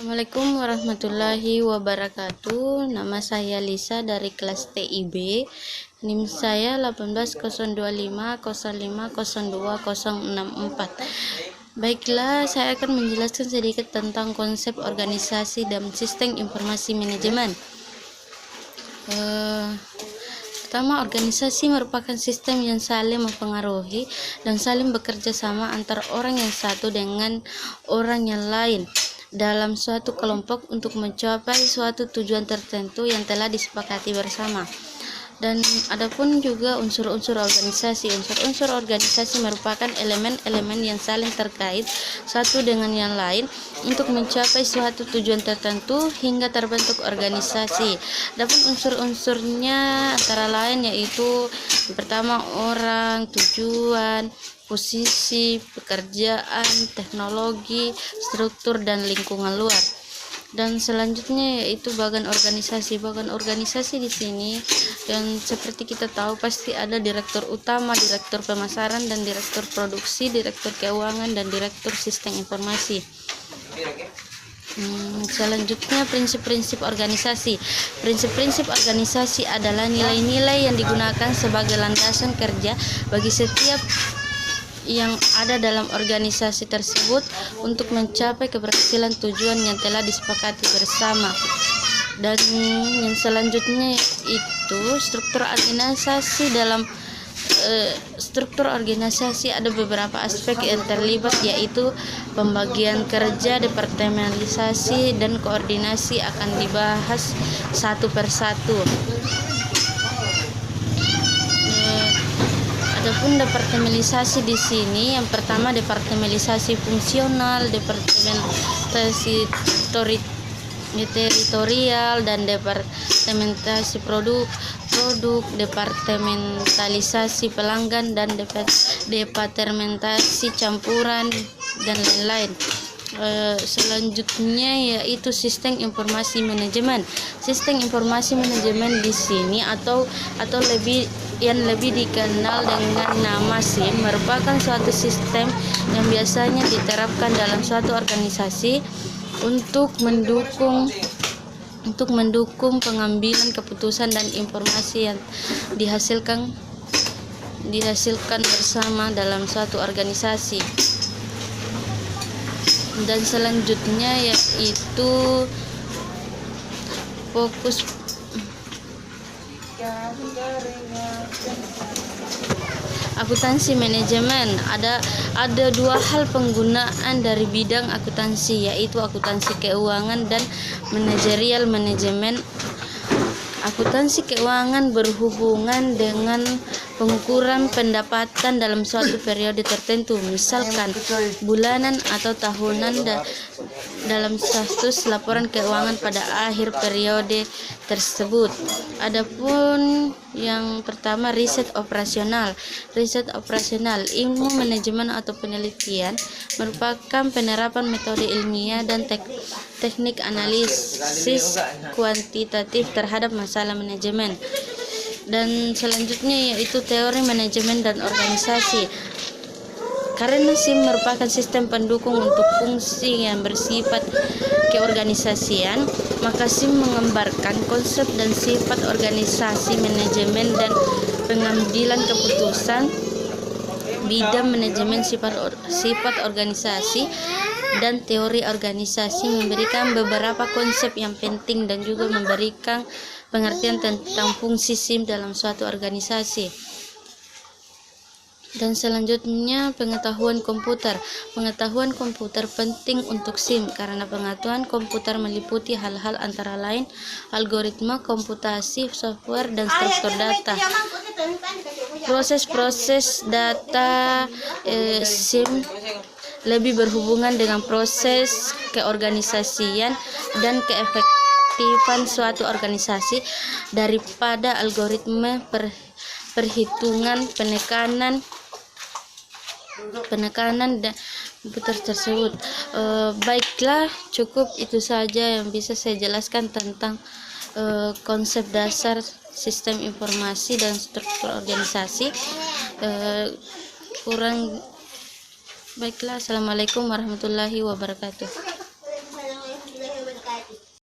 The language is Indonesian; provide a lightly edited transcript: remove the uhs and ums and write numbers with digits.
Assalamualaikum warahmatullahi wabarakatuh. Nama saya Lisa dari kelas TIB. NIM saya 18050502064. Baiklah, saya akan menjelaskan sedikit tentang konsep organisasi dan sistem informasi manajemen. Pertama, organisasi merupakan sistem yang saling mempengaruhi dan saling bekerja sama antara orang yang satu dengan orang yang lain dalam suatu kelompok untuk mencapai suatu tujuan tertentu yang telah disepakati bersama. Dan adapun juga unsur-unsur organisasi. Unsur-unsur organisasi merupakan elemen-elemen yang saling terkait satu dengan yang lain untuk mencapai suatu tujuan tertentu hingga terbentuk organisasi. Adapun unsur-unsurnya antara lain yaitu pertama orang, tujuan, posisi, pekerjaan, teknologi, struktur, dan lingkungan luar. Dan selanjutnya yaitu bagian organisasi. Bagian organisasi di sini yang seperti kita tahu pasti ada direktur utama, direktur pemasaran, dan direktur produksi, direktur keuangan, dan direktur sistem informasi. Selanjutnya prinsip-prinsip organisasi. Prinsip-prinsip organisasi adalah nilai-nilai yang digunakan sebagai landasan kerja bagi setiap yang ada dalam organisasi tersebut untuk mencapai keberhasilan tujuan yang telah disepakati bersama. Dan yang selanjutnya itu struktur organisasi. Dalam struktur organisasi ada beberapa aspek yang terlibat, yaitu pembagian kerja, departementalisasi, dan koordinasi akan dibahas satu persatu. Adapun departementalisasi di sini, yang pertama departementalisasi fungsional, departementasi teritorial, dan departementasi produk, departementalisasi pelanggan, dan departementasi campuran, dan lain-lain. Selanjutnya yaitu sistem informasi manajemen. Sistem informasi manajemen di sini atau lebih dikenal dengan nama SIM merupakan suatu sistem yang biasanya diterapkan dalam suatu organisasi untuk mendukung pengambilan keputusan dan informasi yang dihasilkan bersama dalam suatu organisasi. Dan selanjutnya yaitu fokus akuntansi manajemen. Ada dua hal penggunaan dari bidang akuntansi, yaitu akuntansi keuangan dan manajerial manajemen. Akuntansi keuangan berhubungan dengan pengukuran pendapatan dalam suatu periode tertentu, misalkan bulanan atau tahunan, dalam status laporan keuangan pada akhir periode tersebut. Adapun yang pertama riset operasional. Riset operasional, ilmu manajemen atau penelitian, merupakan penerapan metode ilmiah dan teknik analisis kuantitatif terhadap masalah manajemen. Dan selanjutnya yaitu teori manajemen dan organisasi. Karena SIM merupakan sistem pendukung untuk fungsi yang bersifat keorganisasian, maka SIM menggambarkan konsep dan sifat organisasi, manajemen, dan pengambilan keputusan, bidang manajemen, sifat organisasi, dan teori organisasi, memberikan beberapa konsep yang penting dan juga memberikan pengertian tentang fungsi SIM dalam suatu organisasi. Dan selanjutnya pengetahuan komputer. Pengetahuan komputer penting untuk SIM karena pengetahuan komputer meliputi hal-hal antara lain algoritma komputasi, software, dan struktur data. Proses-proses data SIM lebih berhubungan dengan proses keorganisasian dan keefektifan suatu organisasi daripada algoritma perhitungan penekanan dan komputer tersebut. Baiklah, cukup itu saja yang bisa saya jelaskan tentang konsep dasar sistem informasi dan struktur organisasi. Baiklah, assalamualaikum warahmatullahi wabarakatuh.